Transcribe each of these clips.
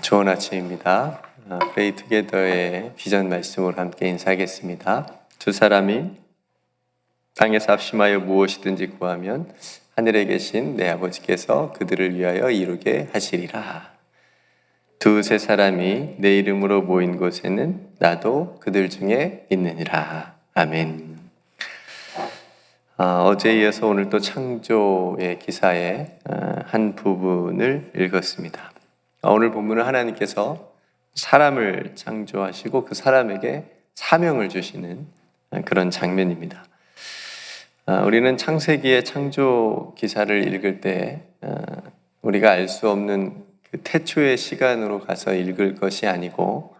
좋은 아침입니다. Pray Together의 비전 말씀으로 함께 인사하겠습니다. 두 사람이 땅에서 합심하여 무엇이든지 구하면 하늘에 계신 내 아버지께서 그들을 위하여 이루게 하시리라. 두세 사람이 내 이름으로 모인 곳에는 나도 그들 중에 있느니라. 아멘. 어제에 이어서 오늘 또 창조의 기사의 한 부분을 읽었습니다. 오늘 본문은 하나님께서 사람을 창조하시고 그 사람에게 사명을 주시는 그런 장면입니다. 우리는 창세기의 창조 기사를 읽을 때 우리가 알 수 없는 그 태초의 시간으로 가서 읽을 것이 아니고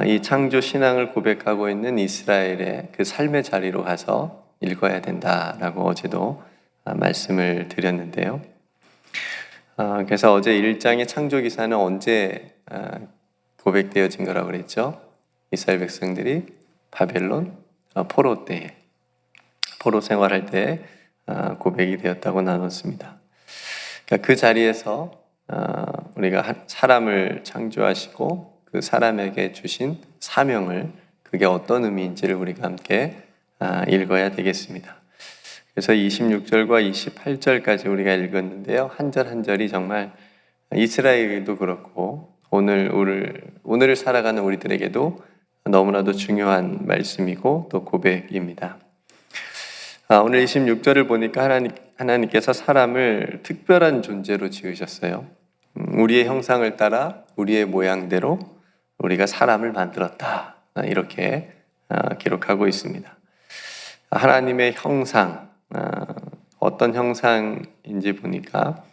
이 창조 신앙을 고백하고 있는 이스라엘의 그 삶의 자리로 가서 읽어야 된다라고 어제도 말씀을 드렸는데요. 그래서 어제 1장의 창조기사는 언제 고백되어진 거라고 그랬죠? 이스라엘 백성들이 바벨론 포로 때에, 포로 생활할 때 고백이 되었다고 나눴습니다. 그러니까 그 자리에서 우리가 사람을 창조하시고 그 사람에게 주신 사명을, 그게 어떤 의미인지를 우리가 함께 읽어야 되겠습니다. 그래서 26절과 28절까지 우리가 읽었는데요. 한 절 한 절이 정말 이스라엘도 그렇고 오늘을 살아가는 우리들에게도 너무나도 중요한 말씀이고 또 고백입니다. 오늘 26절을 보니까 하나님께서 사람을 특별한 존재로 지으셨어요. 우리의 형상을 따라 우리의 모양대로 우리가 사람을 만들었다. 이렇게 기록하고 있습니다. 하나님의 형상, 어떤 형상인지 보니까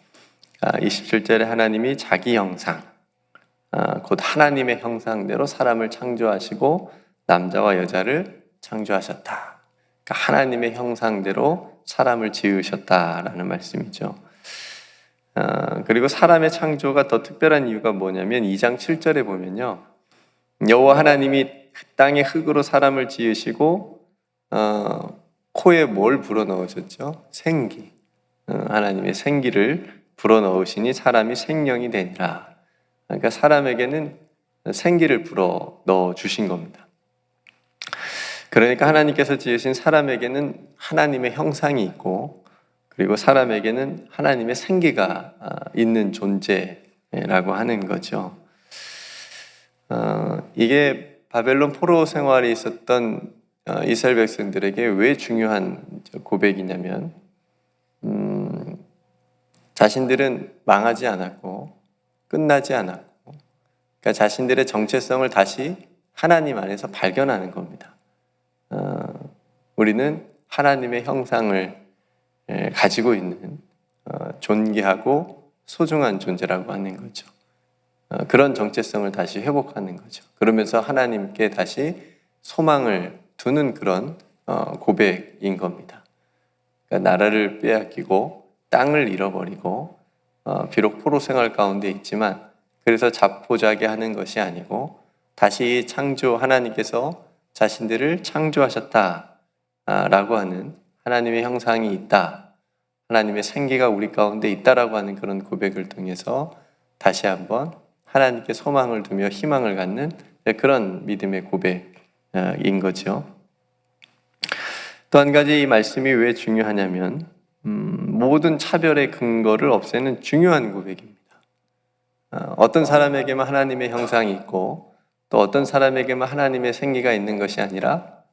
27절에 하나님이 자기 형상, 곧 하나님의 형상대로 사람을 창조하시고 남자와 여자를 창조하셨다. 그러니까 하나님의 형상대로 사람을 지으셨다라는 말씀이죠. 그리고 사람의 창조가 더 특별한 이유가 뭐냐면 2장 7절에 보면요, 여호와 하나님이 땅의 흙으로 사람을 지으시고 코에 뭘 불어넣으셨죠? 생기. 하나님의 생기를 불어넣으시니 사람이 생명이 되니라. 그러니까 사람에게는 생기를 불어넣어 주신 겁니다. 그러니까 하나님께서 지으신 사람에게는 하나님의 형상이 있고, 그리고 사람에게는 하나님의 생기가 있는 존재라고 하는 거죠. 이게 바벨론 포로 생활이 있었던 이스라엘 백성들에게 왜 중요한 고백이냐면, 자신들은 망하지 않았고 끝나지 않았고, 그러니까 자신들의 정체성을 다시 하나님 안에서 발견하는 겁니다. 우리는 하나님의 형상을 가지고 있는 존귀하고 소중한 존재라고 하는 거죠. 그런 정체성을 다시 회복하는 거죠. 그러면서 하나님께 다시 소망을 두는 그런 고백인 겁니다. 그러니까 나라를 빼앗기고 땅을 잃어버리고 비록 포로 생활 가운데 있지만, 그래서 자포자기 하는 것이 아니고 다시 창조, 하나님께서 자신들을 창조하셨다라고 하는 하나님의 형상이 있다, 하나님의 생기가 우리 가운데 있다라고 하는 그런 고백을 통해서 다시 한번 하나님께 소망을 두며 희망을 갖는 그런 믿음의 고백인 거죠. 또 한 가지 이 말씀이 왜 중요하냐면 모든 차별의 근거를 없애는 중요한 고백입니다. 어떤 사람에게만 하나님의 형상이 있고 또 어떤 사람에게만 하나님의 생기가 있는 것이 아니라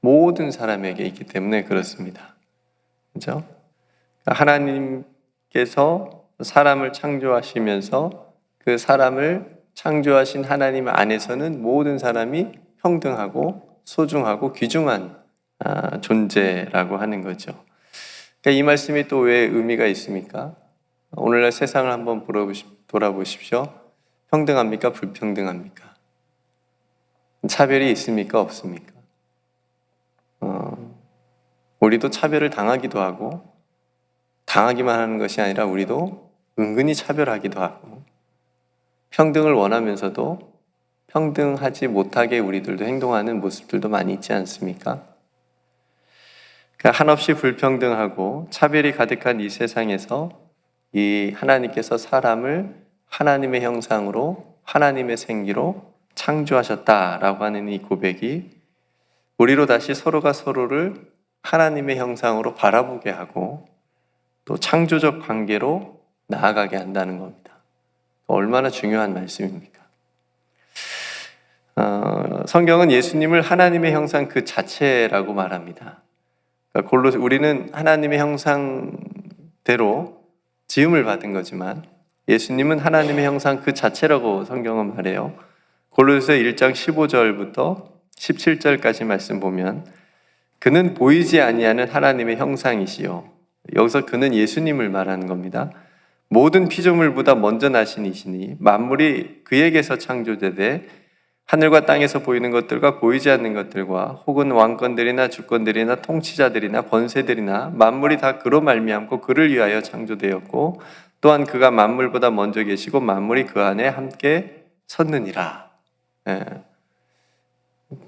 모든 사람에게 있기 때문에 그렇습니다. 그렇죠? 하나님께서 사람을 창조하시면서 그 사람을 창조하신 하나님 안에서는 모든 사람이 평등하고 소중하고 귀중한 존재라고 하는 거죠. 그러니까 이 말씀이 또 왜 의미가 있습니까? 오늘날 세상을 한번 돌아보십시오. 평등합니까? 불평등합니까? 차별이 있습니까? 없습니까? 우리도 차별을 당하기도 하고, 당하기만 하는 것이 아니라 우리도 은근히 차별하기도 하고, 평등을 원하면서도 평등하지 못하게 우리들도 행동하는 모습들도 많이 있지 않습니까? 그러니까 한없이 불평등하고 차별이 가득한 이 세상에서 이 하나님께서 사람을 하나님의 형상으로 하나님의 생기로 창조하셨다라고 하는 이 고백이 우리로 다시 서로가 서로를 하나님의 형상으로 바라보게 하고 또 창조적 관계로 나아가게 한다는 겁니다. 얼마나 중요한 말씀입니까? 성경은 예수님을 하나님의 형상 그 자체라고 말합니다. 그러니까 우리는 하나님의 형상대로 지음을 받은 거지만 예수님은 하나님의 형상 그 자체라고 성경은 말해요. 골로새 1장 15절부터 17절까지 말씀 보면 그는 보이지 아니하는 하나님의 형상이시요. 여기서 그는 예수님을 말하는 겁니다. 모든 피조물보다 먼저 나신 이시니 만물이 그에게서 창조되되 하늘과 땅에서 보이는 것들과 보이지 않는 것들과 혹은 왕권들이나 주권들이나 통치자들이나 권세들이나 만물이 다 그로 말미암고 그를 위하여 창조되었고 또한 그가 만물보다 먼저 계시고 만물이 그 안에 함께 섰느니라.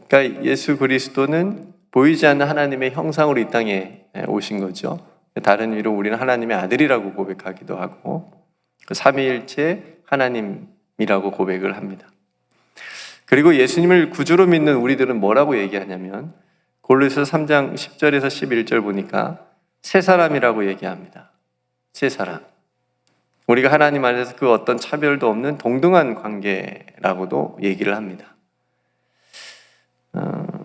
그러니까 예수 그리스도는 보이지 않는 하나님의 형상으로 이 땅에 오신 거죠. 다른 의미로 우리는 하나님의 아들이라고 고백하기도 하고 삼위일체 하나님이라고 고백을 합니다. 그리고 예수님을 구주로 믿는 우리들은 뭐라고 얘기하냐면 골로새 3장 10절에서 11절 보니까 새 사람이라고 얘기합니다. 새 사람. 우리가 하나님 안에서 그 어떤 차별도 없는 동등한 관계라고도 얘기를 합니다.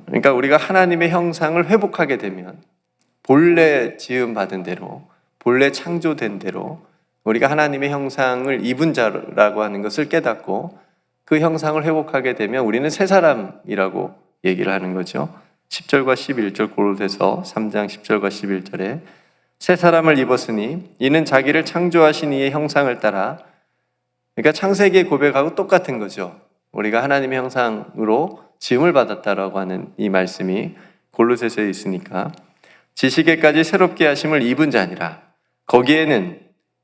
그러니까 우리가 하나님의 형상을 회복하게 되면 본래 지음받은 대로, 본래 창조된 대로 우리가 하나님의 형상을 입은 자라고 하는 것을 깨닫고 그 형상을 회복하게 되면 우리는 새 사람이라고 얘기를 하는 거죠. 10절과 11절 골로새서 3장 10절과 11절에 새 사람을 입었으니 이는 자기를 창조하신 이의 형상을 따라, 그러니까 창세기의 고백하고 똑같은 거죠. 우리가 하나님의 형상으로 지음을 받았다라고 하는 이 말씀이 골로새서에 있으니까 지식에까지 새롭게 하심을 입은 자니라. 거기에는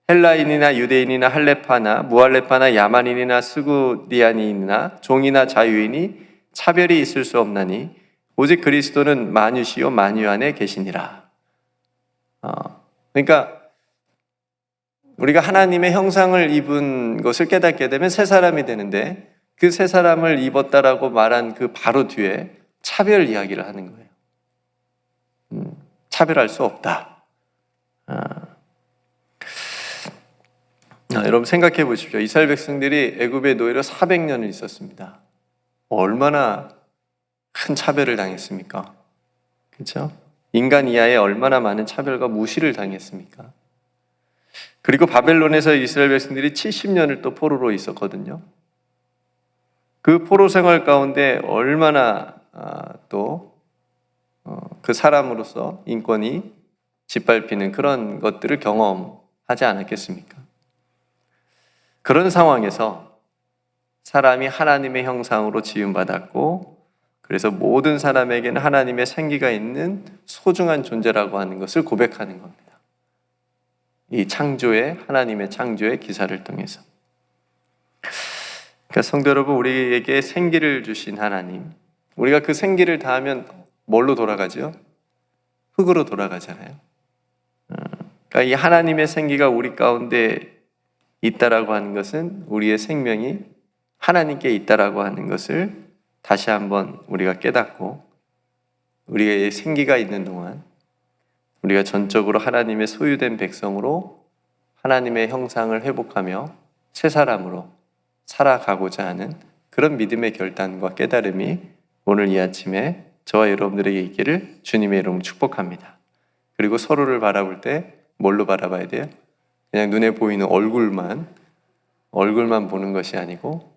헬라인이나 유대인이나 할레파나 무할레파나 야만인이나 스구디아니나 종이나 자유인이 차별이 있을 수 없나니 오직 그리스도는 만유시요 만유 안에 계시니라. 그러니까 우리가 하나님의 형상을 입은 것을 깨닫게 되면 새 사람이 되는데 그 새 사람을 입었다라고 말한 그 바로 뒤에 차별 이야기를 하는 거예요. 차별할 수 없다. 여러분 생각해 보십시오. 이스라엘 백성들이 애굽의 노예로 400년을 있었습니다. 얼마나 큰 차별을 당했습니까? 그렇죠? 인간 이하에 얼마나 많은 차별과 무시를 당했습니까? 그리고 바벨론에서 이스라엘 백성들이 70년을 또 포로로 있었거든요. 그 포로 생활 가운데 얼마나 또 그 사람으로서 인권이 짓밟히는 그런 것들을 경험하지 않았겠습니까? 그런 상황에서 사람이 하나님의 형상으로 지음받았고 그래서 모든 사람에게는 하나님의 생기가 있는 소중한 존재라고 하는 것을 고백하는 겁니다. 이 하나님의 창조의 기사를 통해서. 그러니까 성도 여러분, 우리에게 생기를 주신 하나님, 우리가 그 생기를 다하면 뭘로 돌아가죠? 흙으로 돌아가잖아요. 그러니까 이 하나님의 생기가 우리 가운데 있다라고 하는 것은 우리의 생명이 하나님께 있다라고 하는 것을 다시 한번 우리가 깨닫고 우리의 생기가 있는 동안 우리가 전적으로 하나님의 소유된 백성으로 하나님의 형상을 회복하며 새 사람으로 살아가고자 하는 그런 믿음의 결단과 깨달음이 오늘 이 아침에 저와 여러분들에게 있기를 주님의 이름으로 축복합니다. 그리고 서로를 바라볼 때 뭘로 바라봐야 돼요? 그냥 눈에 보이는 얼굴만 보는 것이 아니고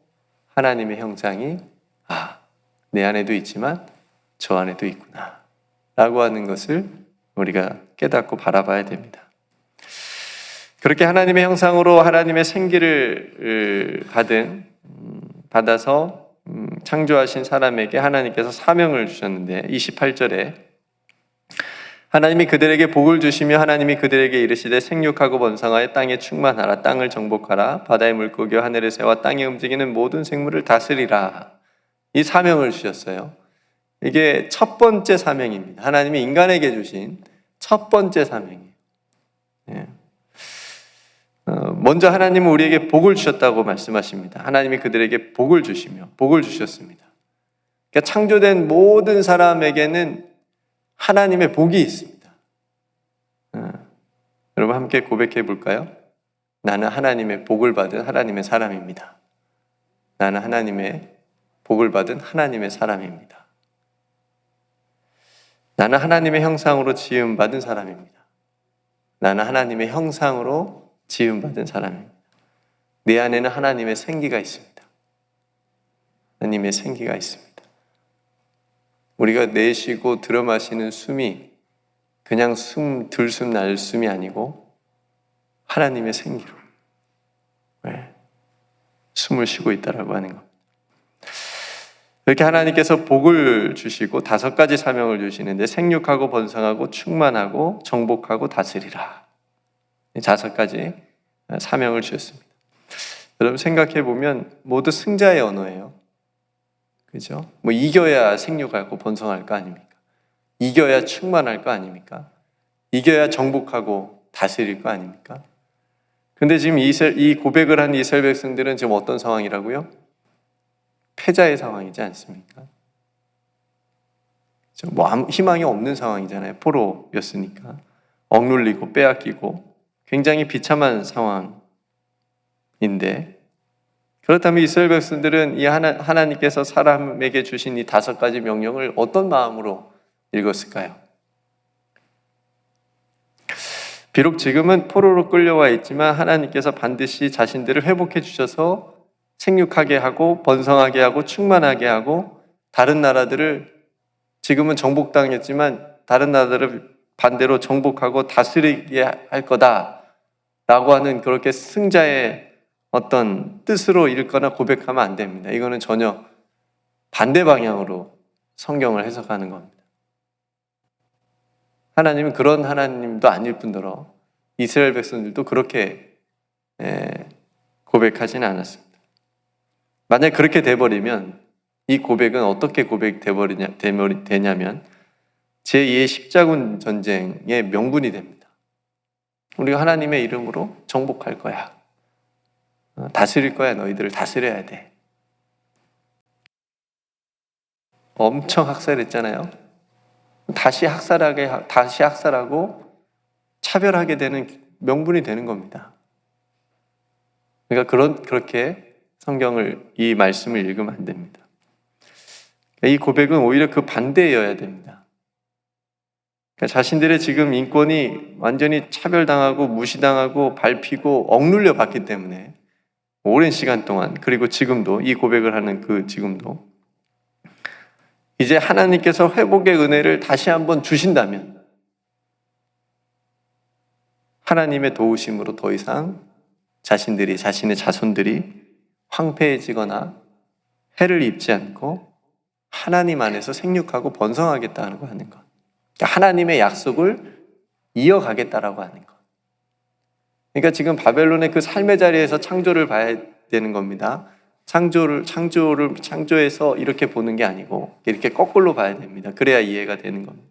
하나님의 형상이 내 안에도 있지만 저 안에도 있구나 라고 하는 것을 우리가 깨닫고 바라봐야 됩니다. 그렇게 하나님의 형상으로 하나님의 생기를 받아서 창조하신 사람에게 하나님께서 사명을 주셨는데 28절에 하나님이 그들에게 복을 주시며 하나님이 그들에게 이르시되 생육하고 번성하여 땅에 충만하라. 땅을 정복하라. 바다의 물고기와 하늘의 새와 땅에 움직이는 모든 생물을 다스리라. 이 사명을 주셨어요. 이게 첫 번째 사명입니다. 하나님이 인간에게 주신 첫 번째 사명이에요. 먼저 하나님은 우리에게 복을 주셨다고 말씀하십니다. 하나님이 그들에게 복을 주시며 복을 주셨습니다. 그러니까 창조된 모든 사람에게는 하나님의 복이 있습니다. 여러분 함께 고백해 볼까요? 나는 하나님의 복을 받은 하나님의 사람입니다. 나는 하나님의 복을 받은 하나님의 사람입니다. 나는 하나님의 형상으로 지음받은 사람입니다. 나는 하나님의 형상으로 지음받은 사람입니다. 내 안에는 하나님의 생기가 있습니다. 하나님의 생기가 있습니다. 우리가 내쉬고 들어 마시는 숨이 그냥 들숨 날숨이 아니고 하나님의 생기로 숨을 쉬고 있다라고 하는 것. 이렇게 하나님께서 복을 주시고 5가지 사명을 주시는데 생육하고 번성하고 충만하고 정복하고 다스리라. 5가지 사명을 주셨습니다. 여러분 생각해 보면 모두 승자의 언어예요. 그죠? 이겨야 생육하고 번성할 거 아닙니까? 이겨야 충만할 거 아닙니까? 이겨야 정복하고 다스릴 거 아닙니까? 근데 지금 이 고백을 한 이스라엘 백성들은 지금 어떤 상황이라고요? 패자의 상황이지 않습니까? 아무 희망이 없는 상황이잖아요. 포로였으니까. 억눌리고 빼앗기고 굉장히 비참한 상황인데, 그렇다면 이스라엘 백성들은 이 하나님께서 사람에게 주신 이 5가지 명령을 어떤 마음으로 읽었을까요? 비록 지금은 포로로 끌려와 있지만 하나님께서 반드시 자신들을 회복해 주셔서 생육하게 하고 번성하게 하고 충만하게 하고 다른 나라들을 지금은 정복당했지만 다른 나라들을 반대로 정복하고 다스리게 할 거다라고 하는 그렇게 승자의 어떤 뜻으로 읽거나 고백하면 안 됩니다. 이거는 전혀 반대 방향으로 성경을 해석하는 겁니다. 하나님은 그런 하나님도 아닐 뿐더러 이스라엘 백성들도 그렇게 고백하지는 않았습니다. 만약 그렇게 돼버리면 이 고백은 어떻게 되냐면 제2의 십자군 전쟁의 명분이 됩니다. 우리가 하나님의 이름으로 정복할 거야. 다스릴 거야. 너희들을 다스려야 돼. 엄청 학살했잖아요. 다시 학살하고 차별하게 되는 명분이 되는 겁니다. 그러니까 그렇게 이 말씀을 읽으면 안 됩니다. 이 고백은 오히려 그 반대여야 됩니다. 그러니까 자신들의 지금 인권이 완전히 차별당하고 무시당하고 밟히고 억눌려 봤기 때문에 오랜 시간 동안, 그리고 지금도 이 고백을 하는 지금도 이제 하나님께서 회복의 은혜를 다시 한번 주신다면 하나님의 도우심으로 더 이상 자신의 자손들이 황폐해지거나 해를 입지 않고 하나님 안에서 생육하고 번성하겠다고 하는 것. 그러니까 하나님의 약속을 이어가겠다라고 하는 것. 그러니까 지금 바벨론의 그 삶의 자리에서 창조를 봐야 되는 겁니다. 창조에서 이렇게 보는 게 아니고 이렇게 거꾸로 봐야 됩니다. 그래야 이해가 되는 겁니다.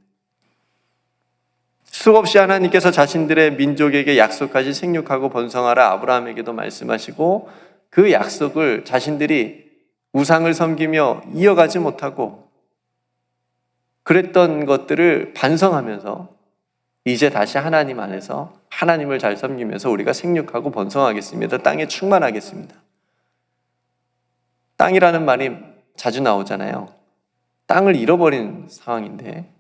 수없이 하나님께서 자신들의 민족에게 약속하신 생육하고 번성하라 아브라함에게도 말씀하시고 그 약속을 자신들이 우상을 섬기며 이어가지 못하고 그랬던 것들을 반성하면서 이제 다시 하나님 안에서 하나님을 잘 섬기면서 우리가 생육하고 번성하겠습니다. 땅에 충만하겠습니다. 땅이라는 말이 자주 나오잖아요. 땅을 잃어버린 상황인데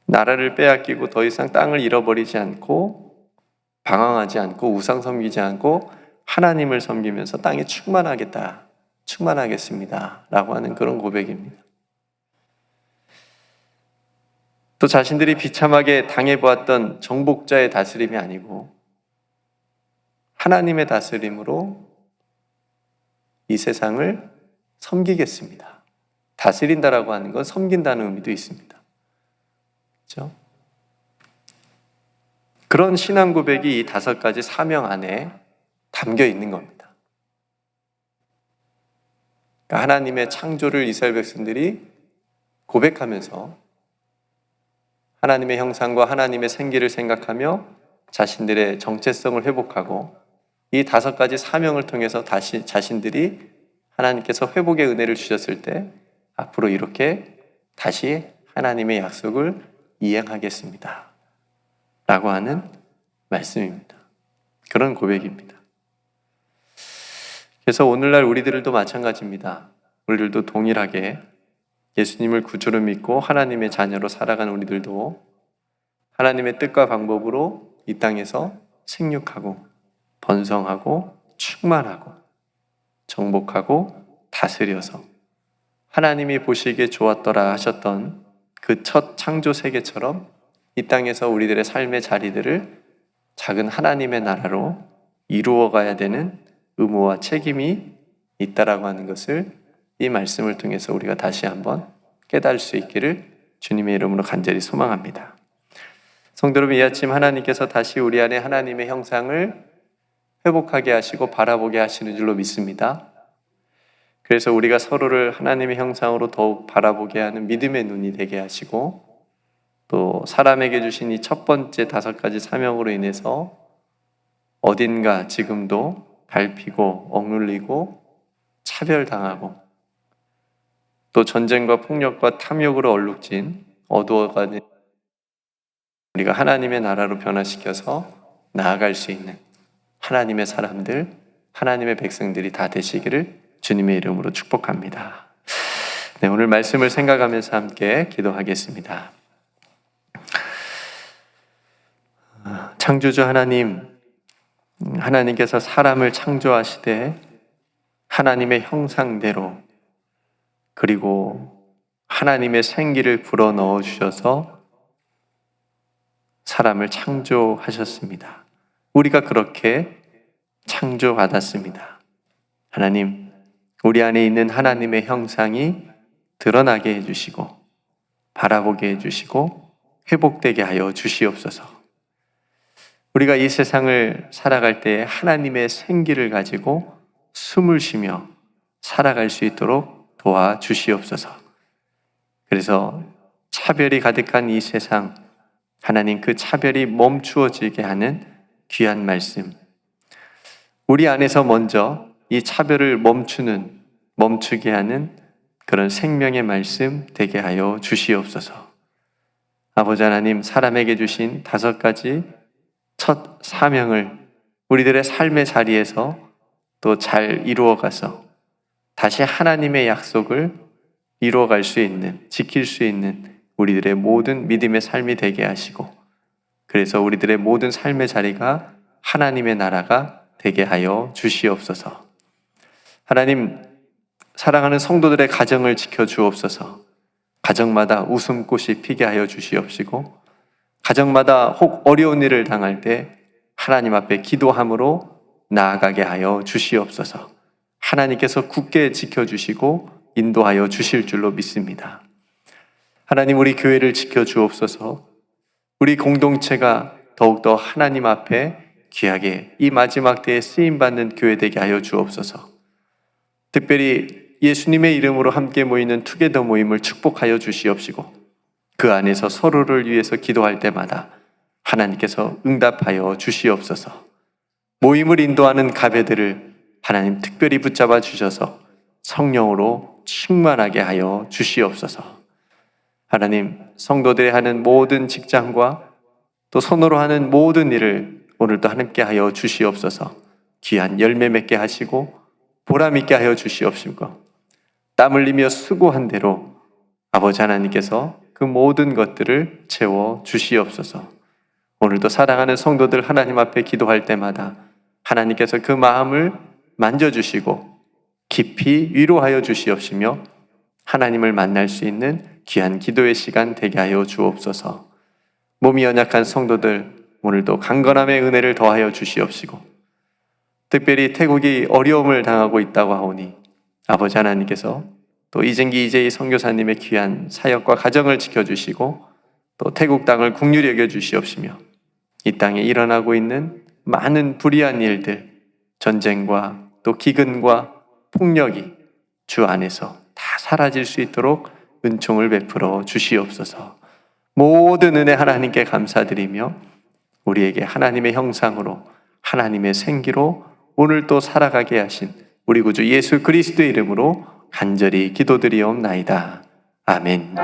나라를 빼앗기고 더 이상 땅을 잃어버리지 않고 방황하지 않고 우상 섬기지 않고 하나님을 섬기면서 땅에 충만하겠습니다 라고 하는 그런 고백입니다. 또 자신들이 비참하게 당해보았던 정복자의 다스림이 아니고 하나님의 다스림으로 이 세상을 섬기겠습니다. 다스린다라고 하는 건 섬긴다는 의미도 있습니다. 그렇죠? 그런 신앙 고백이 이 5가지 사명 안에 담겨 있는 겁니다. 그러니까 하나님의 창조를 이스라엘 백성들이 고백하면서 하나님의 형상과 하나님의 생기를 생각하며 자신들의 정체성을 회복하고 이 5가지 사명을 통해서 다시 자신들이 하나님께서 회복의 은혜를 주셨을 때 앞으로 이렇게 다시 하나님의 약속을 이행하겠습니다 라고 하는 말씀입니다. 그런 고백입니다. 그래서 오늘날 우리들도 마찬가지입니다. 우리들도 동일하게 예수님을 구주로 믿고 하나님의 자녀로 살아가는 우리들도 하나님의 뜻과 방법으로 이 땅에서 생육하고 번성하고 충만하고 정복하고 다스려서 하나님이 보시기에 좋았더라 하셨던 그 첫 창조 세계처럼 이 땅에서 우리들의 삶의 자리들을 작은 하나님의 나라로 이루어가야 되는 의무와 책임이 있다라고 하는 것을 이 말씀을 통해서 우리가 다시 한번 깨달을 수 있기를 주님의 이름으로 간절히 소망합니다. 성도 여러분, 이 아침 하나님께서 다시 우리 안에 하나님의 형상을 회복하게 하시고 바라보게 하시는 줄로 믿습니다. 그래서 우리가 서로를 하나님의 형상으로 더욱 바라보게 하는 믿음의 눈이 되게 하시고 또 사람에게 주신 이 첫 번째 5가지 사명으로 인해서 어딘가 지금도 밟히고 억눌리고 차별당하고 또 전쟁과 폭력과 탐욕으로 얼룩진 어두워가는 우리가 하나님의 나라로 변화시켜서 나아갈 수 있는 하나님의 사람들, 하나님의 백성들이 다 되시기를 주님의 이름으로 축복합니다. 네, 오늘 말씀을 생각하면서 함께 기도하겠습니다. 창조주 하나님께서 사람을 창조하시되 하나님의 형상대로 그리고 하나님의 생기를 불어넣어 주셔서 사람을 창조하셨습니다. 우리가 그렇게 창조받았습니다. 하나님, 우리 안에 있는 하나님의 형상이 드러나게 해주시고 바라보게 해주시고 회복되게 하여 주시옵소서. 우리가 이 세상을 살아갈 때 하나님의 생기를 가지고 숨을 쉬며 살아갈 수 있도록 도와주시옵소서. 그래서 차별이 가득한 이 세상, 하나님 그 차별이 멈추어지게 하는 귀한 말씀, 우리 안에서 먼저 이 차별을 멈추게 하는 그런 생명의 말씀 되게 하여 주시옵소서. 아버지 하나님, 사람에게 주신 5가지 첫 사명을 우리들의 삶의 자리에서 또 잘 이루어가서 다시 하나님의 약속을 이루어갈 수 있는, 지킬 수 있는 우리들의 모든 믿음의 삶이 되게 하시고, 그래서 우리들의 모든 삶의 자리가 하나님의 나라가 되게 하여 주시옵소서. 하나님, 사랑하는 성도들의 가정을 지켜주옵소서. 가정마다 웃음꽃이 피게 하여 주시옵시고, 가정마다 혹 어려운 일을 당할 때 하나님 앞에 기도함으로 나아가게 하여 주시옵소서. 하나님께서 굳게 지켜주시고 인도하여 주실 줄로 믿습니다. 하나님, 우리 교회를 지켜주옵소서. 우리 공동체가 더욱더 하나님 앞에 귀하게 이 마지막 때에 쓰임받는 교회 되게 하여 주옵소서. 특별히 예수님의 이름으로 함께 모이는 투게더 모임을 축복하여 주시옵시고, 그 안에서 서로를 위해서 기도할 때마다 하나님께서 응답하여 주시옵소서. 모임을 인도하는 가베들을 하나님 특별히 붙잡아 주셔서 성령으로 충만하게 하여 주시옵소서. 하나님, 성도들이 하는 모든 직장과 또 손으로 하는 모든 일을 오늘도 함께 하여 주시옵소서. 귀한 열매 맺게 하시고 보람 있게 하여 주시옵시고, 땀 흘리며 수고한 대로 아버지 하나님께서 그 모든 것들을 채워 주시옵소서. 오늘도 사랑하는 성도들 하나님 앞에 기도할 때마다 하나님께서 그 마음을 만져주시고 깊이 위로하여 주시옵시며 하나님을 만날 수 있는 귀한 기도의 시간 되게 하여 주옵소서. 몸이 연약한 성도들 오늘도 강건함의 은혜를 더하여 주시옵시고, 특별히 태국이 어려움을 당하고 있다고 하오니 아버지 하나님께서 또 이진기 이재희 선교사님의 귀한 사역과 가정을 지켜주시고 또 태국 땅을 긍휼히 여겨 주시옵시며 이 땅에 일어나고 있는 많은 불의한 일들, 전쟁과 또 기근과 폭력이 주 안에서 다 사라질 수 있도록 은총을 베풀어 주시옵소서. 모든 은혜 하나님께 감사드리며 우리에게 하나님의 형상으로 하나님의 생기로 오늘 또 살아가게 하신 우리 구주 예수 그리스도의 이름으로 간절히 기도드리옵나이다. 아멘.